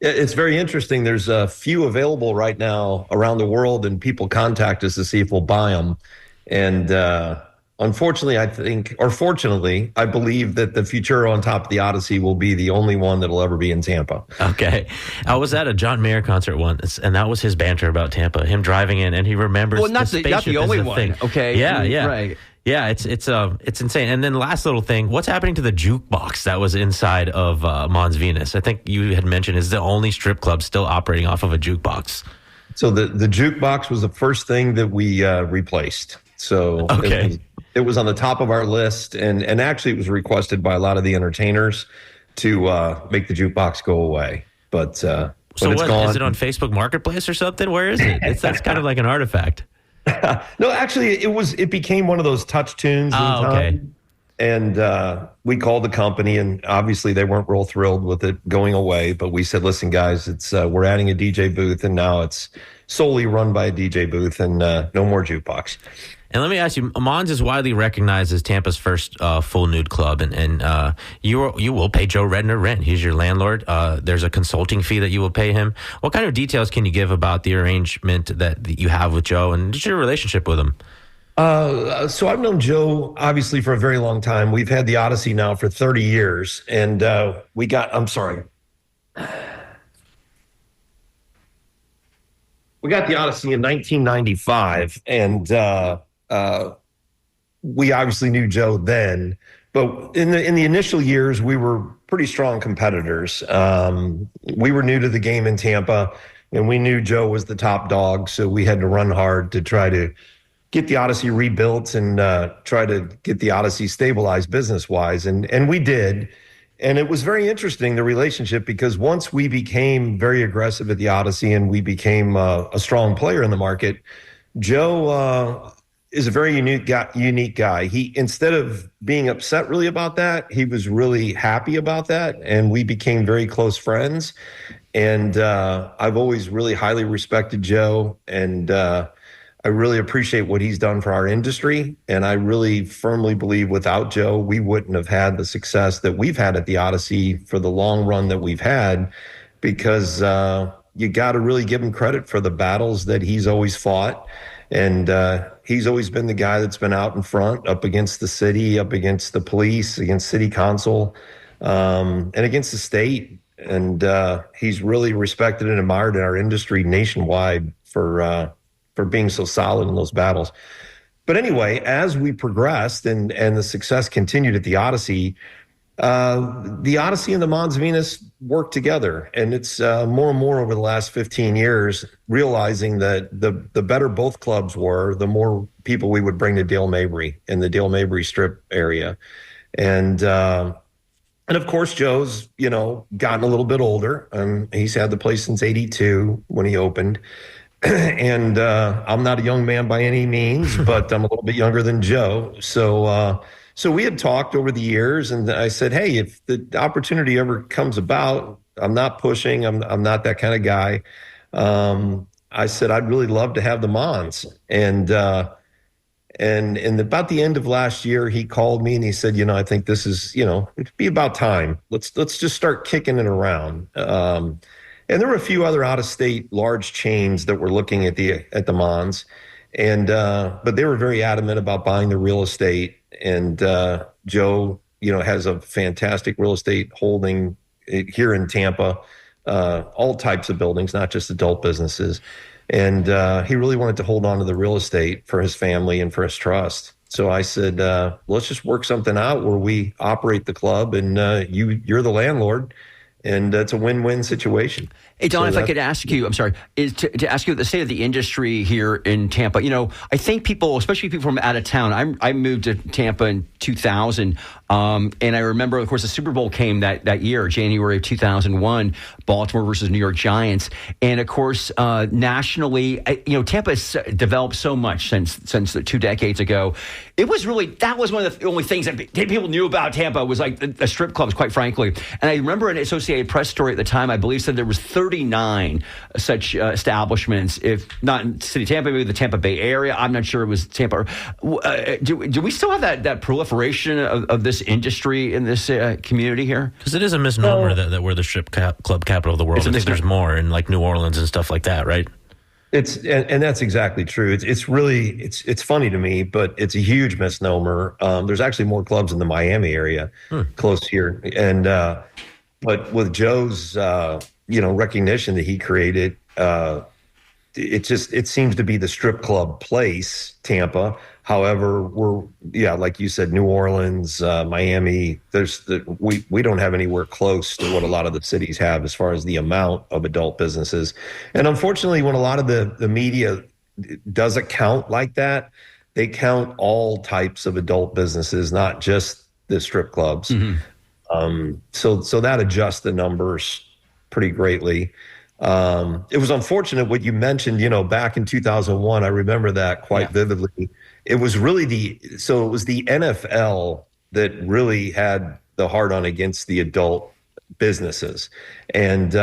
Speaker 5: It's very interesting. There's a few available right now around the world, and people contact us to see if we'll buy them. And unfortunately, fortunately, I believe that the Futuro on top of the Odyssey will be the only one that'll ever be in Tampa.
Speaker 2: Okay. I was at a John Mayer concert once, and that was his banter about Tampa, him driving in, and he remembers
Speaker 1: not the only one.
Speaker 2: Thing.
Speaker 1: Okay.
Speaker 2: Yeah.
Speaker 1: Right.
Speaker 2: Yeah, it's insane. And then last little thing, what's happening to the jukebox that was inside of Mons Venus? I think you had mentioned is the only strip club still operating off of a jukebox.
Speaker 5: So the jukebox was the first thing that we replaced. So it was on the top of our list, and actually it was requested by a lot of the entertainers to make the jukebox go away. But so
Speaker 2: it's gone. Is it on Facebook Marketplace or something? Where is it? That's kind of like an artifact.
Speaker 5: No, actually, it became one of those touch tunes.
Speaker 2: Okay.
Speaker 5: And we called the company, and obviously they weren't real thrilled with it going away. But we said, "Listen, guys, it's we're adding a DJ booth, and now it's solely run by a DJ booth, and no more jukebox."
Speaker 2: And let me ask you, Mons is widely recognized as Tampa's first full nude club, and you will pay Joe Redner rent. He's your landlord. There's a consulting fee that you will pay him. What kind of details can you give about the arrangement that you have with Joe and just your relationship with him?
Speaker 5: So I've known Joe, obviously, for a very long time. We've had the Odyssey now for 30 years, and we got the Odyssey in 1995, and we obviously knew Joe then. But in the initial years, we were pretty strong competitors. We were new to the game in Tampa, and we knew Joe was the top dog, so we had to run hard to try to get the Odyssey rebuilt and try to get the Odyssey stabilized business-wise. And we did. And it was very interesting, the relationship, because once we became very aggressive at the Odyssey and we became a strong player in the market, Joe is a very unique guy. He, instead of being upset really about that, he was really happy about that. And we became very close friends. And I've always really highly respected Joe, and I really appreciate what he's done for our industry. And I really firmly believe without Joe, we wouldn't have had the success that we've had at the Odyssey for the long run that we've had, because you got to really give him credit for the battles that he's always fought. And he's always been the guy that's been out in front, up against the city, up against the police, against city council, and against the state. And he's really respected and admired in our industry nationwide for being so solid in those battles. But anyway, as we progressed and the success continued at the Odyssey, the Odyssey and the Mons Venus worked together. And it's more and more over the last 15 years, realizing that the better both clubs were, the more people we would bring to Dale Mabry in the Dale Mabry Strip area. And of course, Joe's, gotten a little bit older. He's had the place since 82 when he opened. And I'm not a young man by any means, but I'm a little bit younger than Joe. So we had talked over the years, and I said, hey, if the opportunity ever comes about, I'm not pushing. I'm not that kind of guy. I said, I'd really love to have the Mons. And about the end of last year, he called me and he said, I think this is, it'd be about time. Let's just start kicking it around. And there were a few other out-of-state large chains that were looking at the Mons, but they were very adamant about buying the real estate. And Joe, has a fantastic real estate holding here in Tampa, all types of buildings, not just adult businesses. And he really wanted to hold on to the real estate for his family and for his trust. So I said, let's just work something out where we operate the club, and you're the landlord. And it's a win-win situation.
Speaker 1: Hey, Don, if I could ask you, I'm sorry, to ask you the state of the industry here in Tampa. I think people, especially people from out of town, I moved to Tampa in 2000, and I remember, of course, the Super Bowl came that year, January of 2001, Baltimore versus New York Giants. And, of course, nationally, Tampa has developed so much since 2 decades ago. That was one of the only things that people knew about Tampa was like the strip clubs, quite frankly. And I remember an Associated Press story at the time, I believe, said there was 39 such establishments, if not in the city of Tampa, maybe the Tampa Bay area. I'm not sure it was Tampa. Do we still have that proliferation of this industry in this community here?
Speaker 2: Because it is a misnomer that we're the strip club capital of the world. There's more in like New Orleans and stuff like that, right?
Speaker 5: And that's exactly true. It's really funny to me, but it's a huge misnomer. There's actually more clubs in the Miami area close here. And but with Joe's recognition that he created, it seems to be the strip club place, Tampa. However, like you said, New Orleans, Miami, we don't have anywhere close to what a lot of the cities have as far as the amount of adult businesses. And unfortunately, when a lot of the media doesn't count like that, they count all types of adult businesses, not just the strip clubs. Mm-hmm. So that adjusts the numbers pretty greatly. It was unfortunate what you mentioned, back in 2001. I remember that quite vividly. It was really the NFL that really had the hard on against the adult businesses. And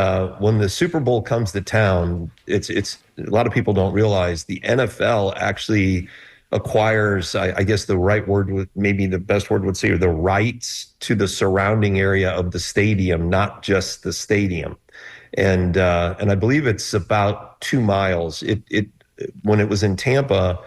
Speaker 5: when the Super Bowl comes to town, it's a lot of people don't realize the NFL actually acquires, I guess the right word would, maybe the best word would say, are the rights to the surrounding area of the stadium, not just the stadium. And I believe it's about 2 miles. When it was in Tampa,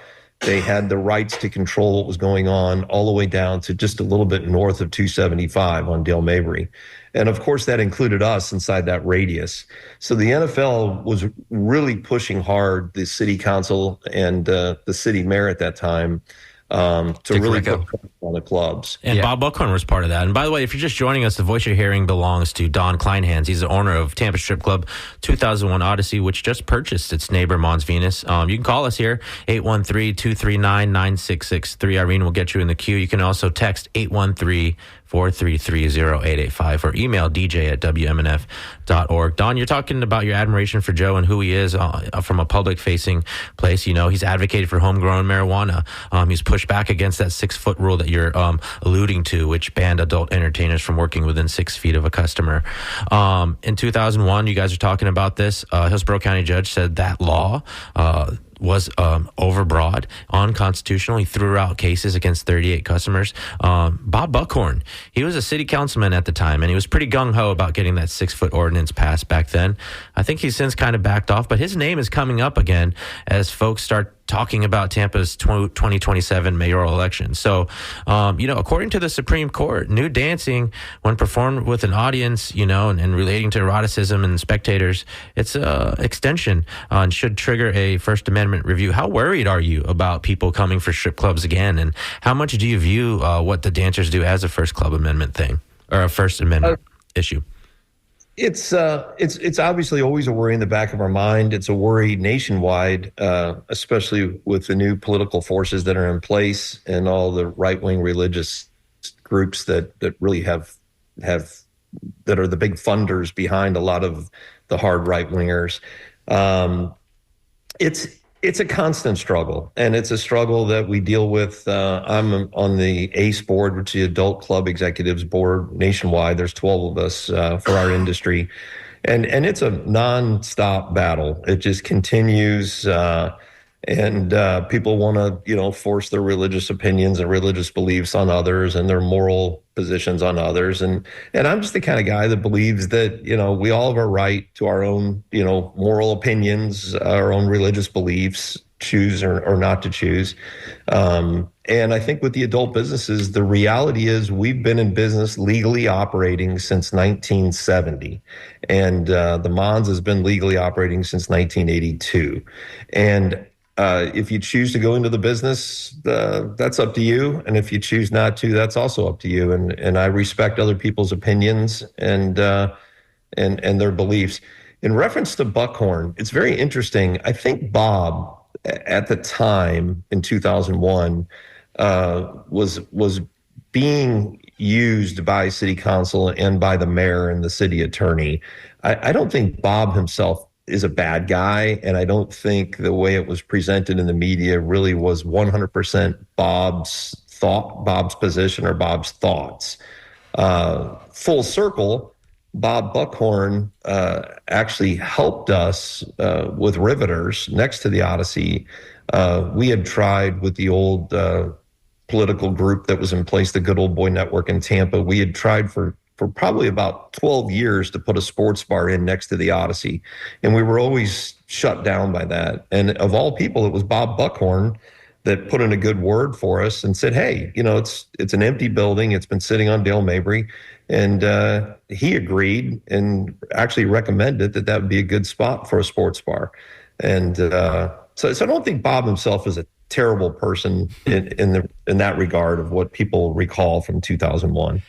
Speaker 5: they had the rights to control what was going on all the way down to just a little bit north of 275 on Dale Mabry. And of course, that included us inside that radius. So the NFL was really pushing hard, the city council and the city mayor at that time, to really put pressure on the clubs.
Speaker 2: And Bob Buckhorn was part of that. And by the way, if you're just joining us, the voice you're hearing belongs to Don Kleinhans. He's the owner of Tampa Strip Club 2001 Odyssey, which just purchased its neighbor, Mons Venus. You can call us here, 813-239-9663. Irene will get you in the queue. You can also text 813-433-0885 or email dj@wmnf.org. Don, you're talking about your admiration for Joe and who he is from a public-facing place. You know, he's advocated for homegrown marijuana. He's pushed back against that 6-foot rule that you're alluding to, which banned adult entertainers from working within 6 feet of a customer. In 2001, you guys are talking about this. Hillsborough County judge said that law was overbroad, unconstitutional. He threw out cases against 38 customers. Bob Buckhorn, he was a city councilman at the time, and he was pretty gung-ho about getting that 6-foot ordinance passed back then. I think he's since kind of backed off, but his name is coming up again as folks start talking about Tampa's 2027 mayoral election. So, according to the Supreme Court, nude dancing, when performed with an audience, and relating to eroticism and spectators, it's an extension and should trigger a First Amendment review. How worried are you about people coming for strip clubs again? And how much do you view what the dancers do as a First Club Amendment thing or a First Amendment issue?
Speaker 5: It's obviously always a worry in the back of our mind. It's a worry nationwide, especially with the new political forces that are in place and all the right-wing religious groups that really have that are the big funders behind a lot of the hard right-wingers. It's a constant struggle, and it's a struggle that we deal with. I'm on the ACE board, which is the Adult Club Executives Board nationwide. There's 12 of us for our industry, and it's a nonstop battle. It just continues, and people want to, force their religious opinions and religious beliefs on others and their moral positions on others. And I'm just the kind of guy that believes that, we all have a right to our own, moral opinions, our own religious beliefs, choose or not to choose. And I think with the adult businesses, the reality is we've been in business legally operating since 1970. And the Mons has been legally operating since 1982. And if you choose to go into the business, that's up to you. And if you choose not to, that's also up to you. And I respect other people's opinions and their beliefs. In reference to Buckhorn, it's very interesting. I think Bob, at the time in 2001, was being used by city council and by the mayor and the city attorney. I don't think Bob himself is a bad guy, and I don't think the way it was presented in the media really was 100% Bob's position or Bob's thoughts. Full circle, Bob Buckhorn actually helped us with Riveters next to the Odyssey. We had tried with the old political group that was in place, the Good Old Boy Network in Tampa. We had tried for probably about 12 years to put a sports bar in next to the Odyssey. And we were always shut down by that. And of all people, it was Bob Buckhorn that put in a good word for us and said, hey, it's an empty building. It's been sitting on Dale Mabry. And he agreed and actually recommended that would be a good spot for a sports bar. And so I don't think Bob himself is a terrible person in that regard of what people recall from 2001.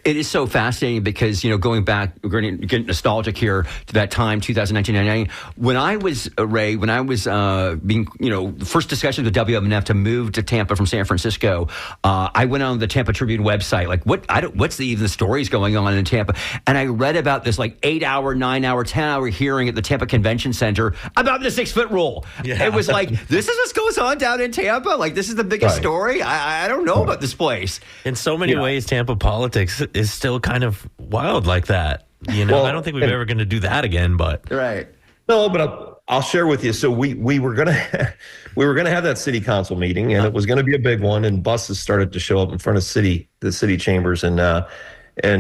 Speaker 1: It is so fascinating because, going back, we're going to get nostalgic here to that time, 2019, 1999. When I was, Ray, being, the first discussions with WMNF to move to Tampa from San Francisco, I went on the Tampa Tribune website, like, what's even the stories going on in Tampa? And I read about this, 8-hour, 9-hour, 10-hour hearing at the Tampa Convention Center about the 6-foot rule. Yeah. It was like, this is what goes on down in Tampa? Like, this is the biggest story? I don't know about this place.
Speaker 2: In so many ways, Tampa politics is still kind of wild like that. Well, I don't think we're ever going to do that again, but.
Speaker 1: Right.
Speaker 5: No, but I'll share with you. So we were gonna have that city council meeting, and it was gonna be a big one. And buses started to show up in front of the city chambers, and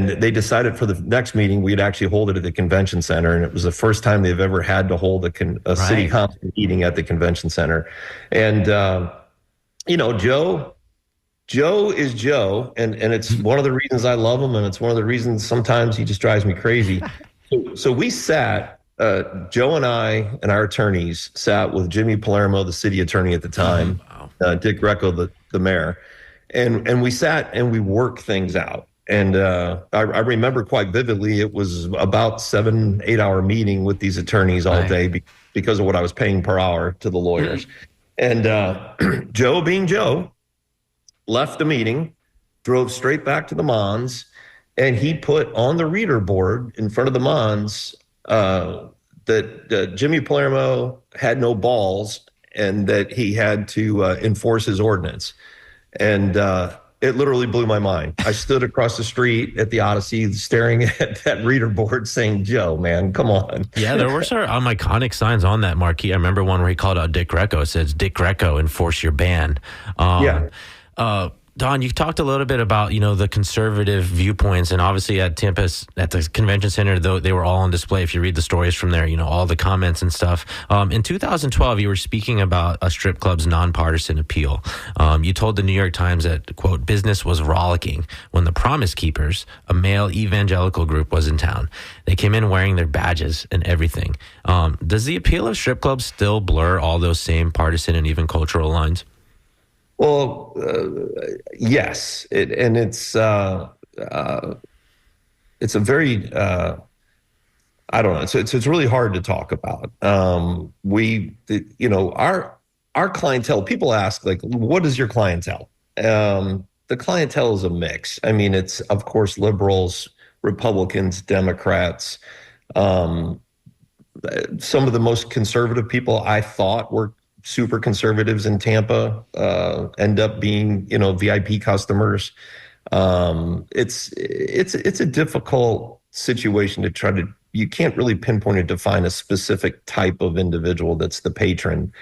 Speaker 5: they decided for the next meeting we'd actually hold it at the convention center. And it was the first time they've ever had to hold a city council meeting at the convention center. And Joe is Joe, and it's one of the reasons I love him, and it's one of the reasons sometimes he just drives me crazy. So we sat. Joe and I and our attorneys sat with Jimmy Palermo, the city attorney at the time, Dick Greco, the mayor, and we sat and we worked things out. And I remember quite vividly, it was about 7-8 hour meeting with these attorneys all day because of what I was paying per hour to the lawyers. And Joe, being Joe, left the meeting, drove straight back to the Mons, and he put on the reader board in front of the Mons that Jimmy Palermo had no balls and that he had to enforce his ordinance. And it literally blew my mind. I stood across the street at the Odyssey staring at that reader board saying, Joe, man, come on.
Speaker 2: Yeah, there were some iconic signs on that marquee. I remember one where he called out Dick Greco. It says, Dick Greco, enforce your ban. Don, you talked a little bit about, the conservative viewpoints, and obviously at Tampa, at the convention center, though, they were all on display. If you read the stories from there, all the comments and stuff. In 2012, you were speaking about a strip club's nonpartisan appeal. You told the New York Times that, quote, business was rollicking when the Promise Keepers, a male evangelical group, was in town. They came in wearing their badges and everything. Does the appeal of strip clubs still blur all those same partisan and even cultural lines?
Speaker 5: Well, yes, it's a very I don't know. It's really hard to talk about. Our clientele. People ask, like, what is your clientele? The clientele is a mix. I mean, it's of course liberals, Republicans, Democrats. Some of the most conservative people I thought were super conservatives in Tampa end up being, VIP customers. It's a difficult situation to try to. You can't really pinpoint or define a specific type of individual that's the patron.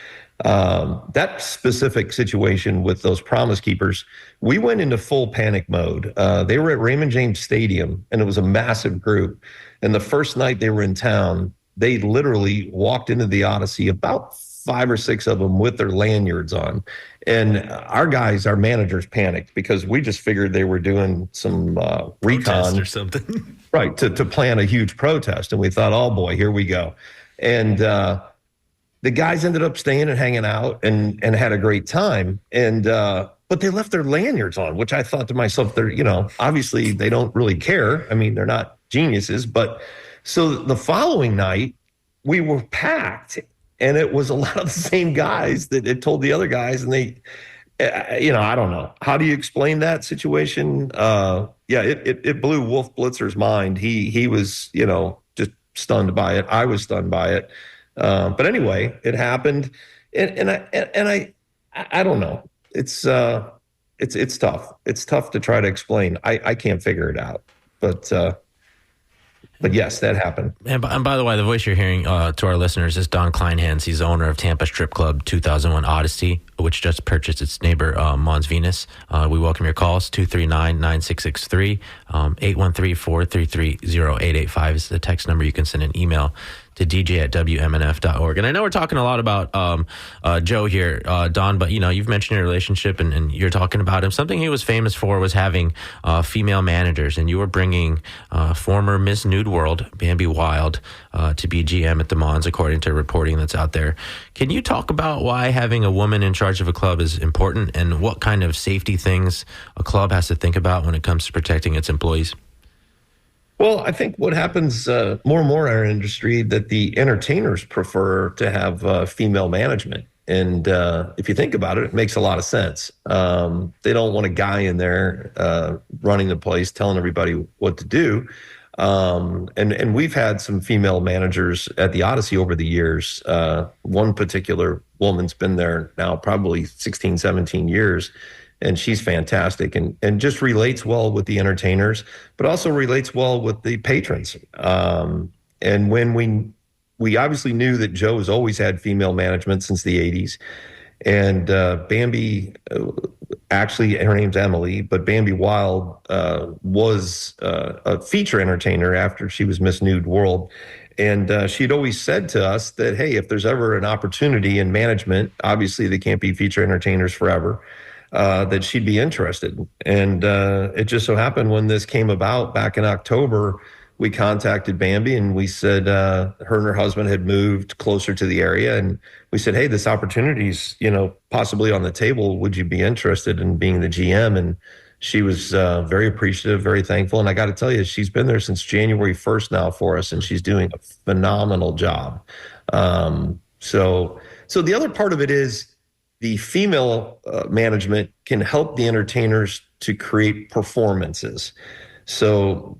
Speaker 5: That specific situation with those Promise Keepers, we went into full panic mode. They were at Raymond James Stadium, and it was a massive group. And the first night they were in town, they literally walked into the Odyssey, about 5 or 6 of them with their lanyards on. And our managers panicked because we just figured they were doing some recon
Speaker 2: or something.
Speaker 5: Right, to plan a huge protest. And we thought, oh boy, here we go. And the guys ended up staying and hanging out and had a great time. And but they left their lanyards on, which I thought to myself, they're, obviously they don't really care. I mean, they're not geniuses. But so the following night, we were packed. And it was a lot of the same guys that had told the other guys, and they, I don't know. How do you explain that situation? It blew Wolf Blitzer's mind. He was, just stunned by it. I was stunned by it. But anyway, it happened, and I don't know. It's tough. It's tough to try to explain. I can't figure it out, But yes, that happened.
Speaker 2: And by the way, the voice you're hearing to our listeners is Don Kleinhans. He's the owner of Tampa Strip Club 2001 Odyssey, which just purchased its neighbor, Mons Venus. We welcome your calls, 239-9663, 813-433-0885 is the text number. You can send an email to dj@wmnf.org. And I know we're talking a lot about Joe here, Don, but, you've mentioned your relationship and you're talking about him. Something he was famous for was having female managers, and you were bringing former Miss Nude World, Bambi Wild, to be GM at the Mons, according to reporting that's out there. Can you talk about why having a woman in charge of a club is important and what kind of safety things a club has to think about when it comes to protecting its employees?
Speaker 5: Well, I think what happens more and more in our industry that the entertainers prefer to have female management. And if you think about it, it makes a lot of sense. They don't want a guy in there running the place, telling everybody what to do. And we've had some female managers at the Odyssey over the years. One particular woman's been there now probably 16, 17 years. And she's fantastic and just relates well with the entertainers, but also relates well with the patrons. And when we obviously knew that Joe has always had female management since the 80s. And Bambi, actually, her name's Emily, but Bambi Wild was a feature entertainer after she was Miss Nude World. And she'd always said to us that, hey, if there's ever an opportunity in management, obviously they can't be feature entertainers forever, that she'd be interested. And it just so happened when this came about back in October, we contacted Bambi and we said her and her husband had moved closer to the area. And we said, hey, this opportunity's, possibly on the table. Would you be interested in being the GM? And she was very appreciative, very thankful. And I got to tell you, she's been there since January 1st now for us, and she's doing a phenomenal job. So the other part of it is the female management can help the entertainers to create performances. So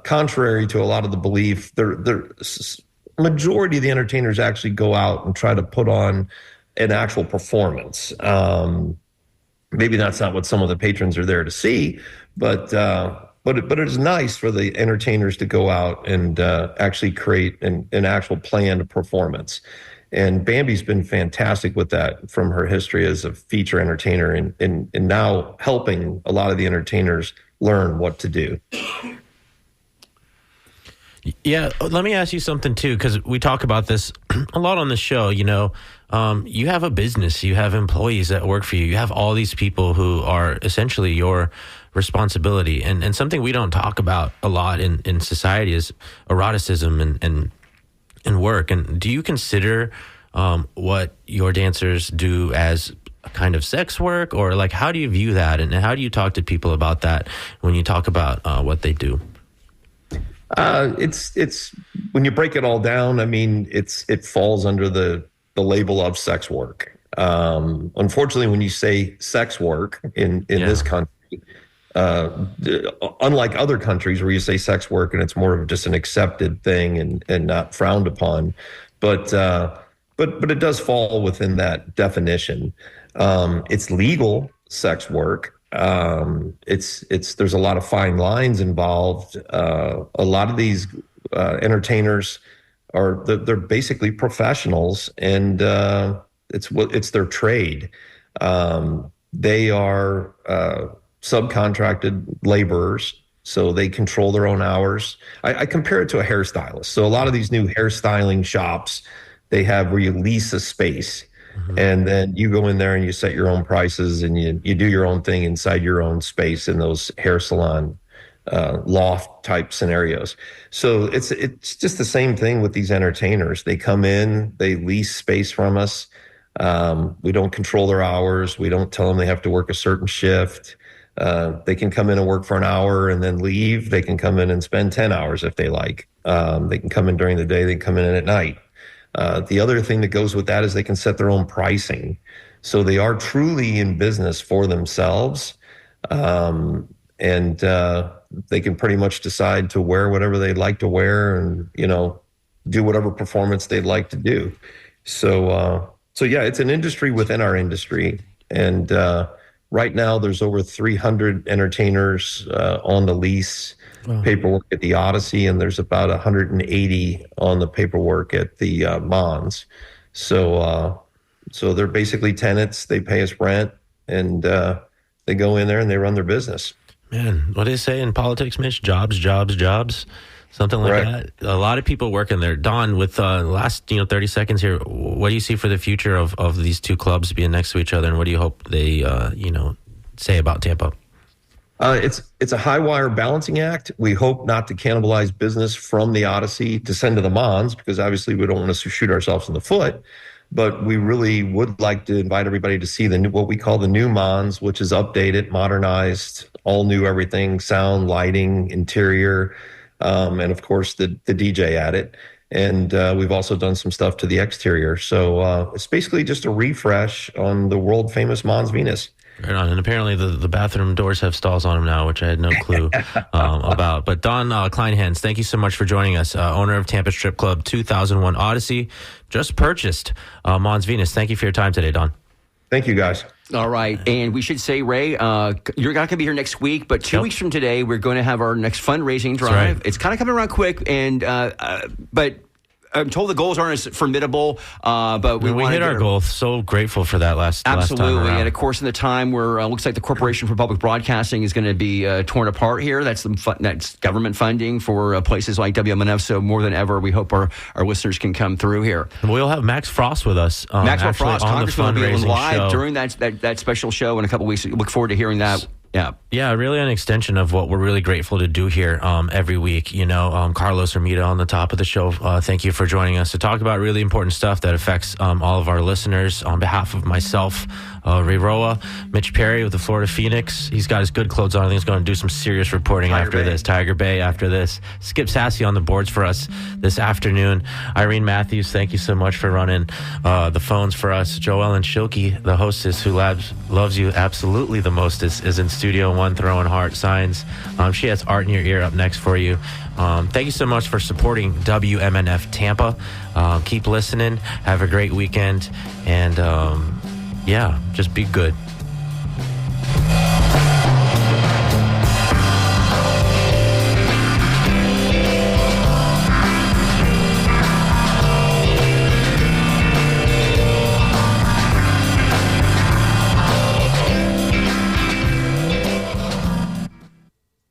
Speaker 5: contrary to a lot of the belief, the majority of the entertainers actually go out and try to put on an actual performance. Maybe that's not what some of the patrons are there to see, but it is nice for the entertainers to go out and actually create an actual planned performance. And Bambi's been fantastic with that from her history as a feature entertainer and now helping a lot of the entertainers learn what to do.
Speaker 2: Yeah, let me ask you something too, because we talk about this a lot on the show. You have a business, you have employees that work for you, you have all these people who are essentially your responsibility. And something we don't talk about a lot in society is eroticism and work. And do you consider what your dancers do as a kind of sex work, or like how do you view that, and how do you talk to people about that when you talk about what they do?
Speaker 5: It's when you break it all down, I mean, it falls under the label of sex work. Unfortunately, when you say sex work in this country, unlike other countries where you say sex work and it's more of just an accepted thing and not frowned upon, but it does fall within that definition. It's legal sex work. There's a lot of fine lines involved. A lot of these entertainers they're basically professionals, and it's their trade. They are subcontracted laborers, so they control their own hours. I compare it to a hairstylist. So a lot of these new hairstyling shops, they have where you lease a space. Mm-hmm. And then you go in there and you set your own prices and you do your own thing inside your own space in those hair salon loft type scenarios. So it's just the same thing with these entertainers. They come in, they lease space from us. We don't control their hours. We don't tell them they have to work a certain shift. They can come in and work for an hour and then leave. They can come in and spend 10 hours if they like. They can come in during the day. They can come in at night. The other thing that goes with that is they can set their own pricing. So they are truly in business for themselves. And they can pretty much decide to wear whatever they'd like to wear and, do whatever performance they'd like to do. So yeah, it's an industry within our industry. And right now there's over 300 entertainers on the lease. Wow. Paperwork at the Odyssey, and there's about 180 on the paperwork at the Mons. So they're basically tenants. They pay us rent, and they go in there and they run their business.
Speaker 2: Man, what do they say in politics, Mitch? Jobs, jobs, jobs. Something like that. A lot of people working there. Don, with the last 30 seconds here, what do you see for the future of these two clubs being next to each other, and what do you hope they say about Tampa?
Speaker 5: It's a high wire balancing act. We hope not to cannibalize business from the Odyssey to send to the Mons, because obviously we don't want to shoot ourselves in the foot. But we really would like to invite everybody to see what we call the new Mons, which is updated, modernized, all new everything, sound, lighting, interior, and of course the DJ at it. And we've also done some stuff to the exterior. So it's basically just a refresh on the world famous Mons Venus.
Speaker 2: Right on. And apparently the bathroom doors have stalls on them now, which I had no clue about. But Don Kleinhans, thank you so much for joining us. Owner of Tampa Strip Club 2001 Odyssey, just purchased Mons Venus. Thank you for your time today, Don.
Speaker 5: Thank you, guys.
Speaker 1: All right. And we should say, Ray, you're not going to be here next week, but 2 weeks from today, we're going to have our next fundraising drive. Right. It's kind of coming around quick, and but I'm told the goals aren't as formidable, but we
Speaker 2: hit our goal. So grateful for that last time around.
Speaker 1: And of course, in the time where looks like the Corporation for Public Broadcasting is going to be torn apart here, that's that's government funding for places like WMNF. So more than ever, we hope our listeners can come through here.
Speaker 2: And we'll have Max Frost with us.
Speaker 1: Maxwell Frost,
Speaker 2: on the
Speaker 1: Congressman, will be live
Speaker 2: show
Speaker 1: during that special show in a couple weeks. Look forward to hearing that.
Speaker 2: Yeah, really an extension of what we're really grateful to do here every week. Carlos Ermita on the top of the show, thank you for joining us to talk about really important stuff that affects all of our listeners. On behalf of myself, Ray Roa, Mitch Perry with the Florida Phoenix. He's got his good clothes on. I think he's going to do some serious reporting Tiger Bay after this. Skip Sassy on the boards for us this afternoon. Irene Matthews, thank you so much for running the phones for us. Joellen Schilke, the hostess who loves you absolutely the most, is in Studio One throwing heart signs. She has Art in Your Ear up next for you. Thank you so much for supporting WMNF Tampa. Keep listening. Have a great weekend. And just be good.